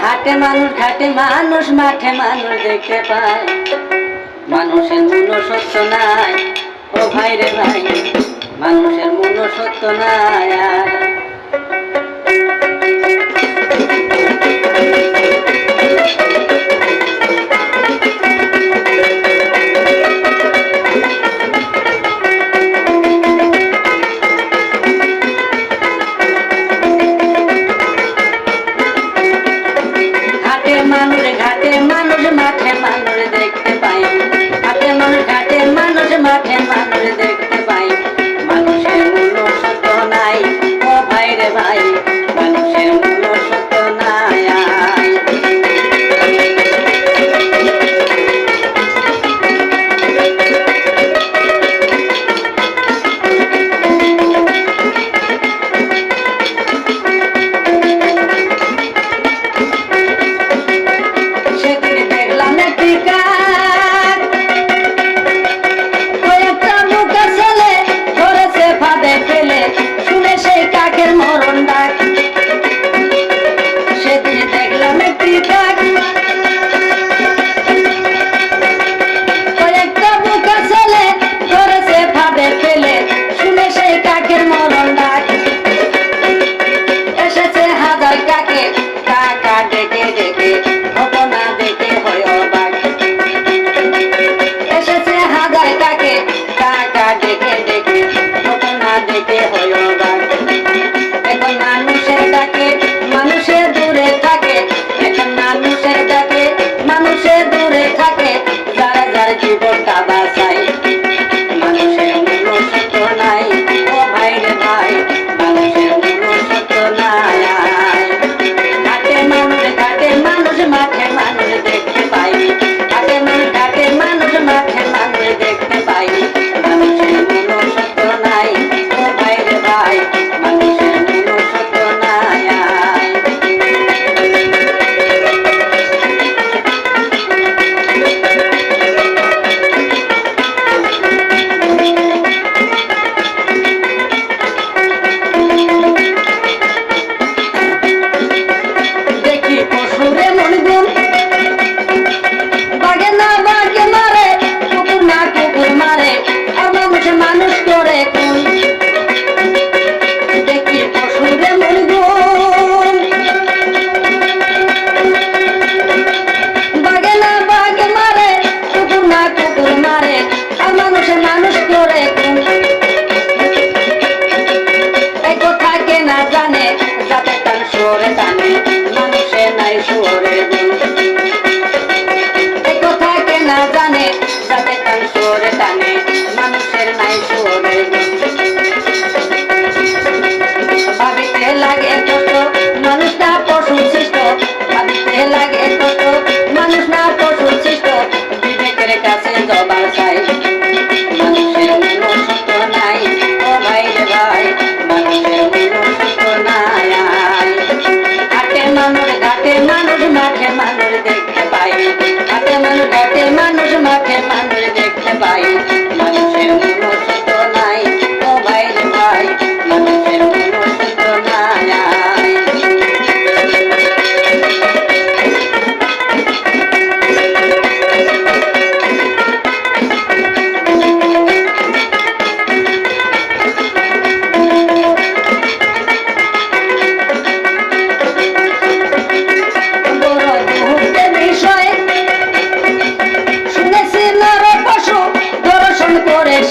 হাটে মানুষ ঘাটে মানুষ মাঠে মানুষ দেখতে পায় মানুষের মনুষ্যত্ব নাই ও ভাই রে ভাই মানুষের মনুষ্যত্ব নাই মানুষ ঘাটে মানুষ মাঠে মানুষ দেখতে পাই হাটে মানুষ ঘাটে মানুষ মাঠে মানুষ দেখতে পাই মানুষের মনুষ্যত্ব নাই ও ভাই রে ভাই মানুষের মনুষ্যত্ব নাই জীবনটা বাঁচাই মানুষের মনুষ্যত্ব নাই ও ভাই রে ভাই মানুষের মনুষ্যত্ব নাই ঘাটে মানুষ মাঠে মানুষ দেখতে পাই ঘাটে মানুষ মাঠে মানুষ দেখতে পাই মানুষের মনুষ্যত্ব নাই ও ভাই রে ভাই মানুষের মনুষ্যত্ব নাই মানুষের নাই সুরে ভাবিতে লাগে কত মানুষ না পশু সৃষ্ট ভাবিতে লাগে কত মানুষ না পশু সৃষ্ট বিবেকের কাছে জবাব চাই মানুষের মনুষ্যত্ব নাই ও ভাই রে ভাই মানুষের মনুষ্যত্ব নাই হাটে মানুষ ঘাটে মানুষ মাঠে মানুষ দেখতে পাই হাটে মানুষ মাঠে মানুষ দেখতে পাই মানুষের মনুষ্যত্ব নাই ও ভাই রে ভাই মানুষের মনুষ্যত্ব নাই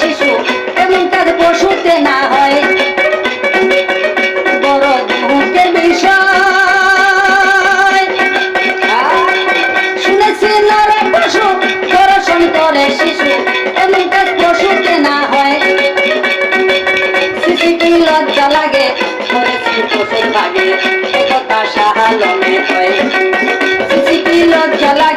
শিশু এমন কাজ পশুতে না হয় বড় দুঃখের বিষয় শুনেছি নর পশু দর্শন করে শিশু এমন কাজ পশুতে না হয় শিশু কি লজ্জা লাগে করেছি পশুর ভাগে একথা সাহালমে হয় শিশু কি লজ্জা লাগে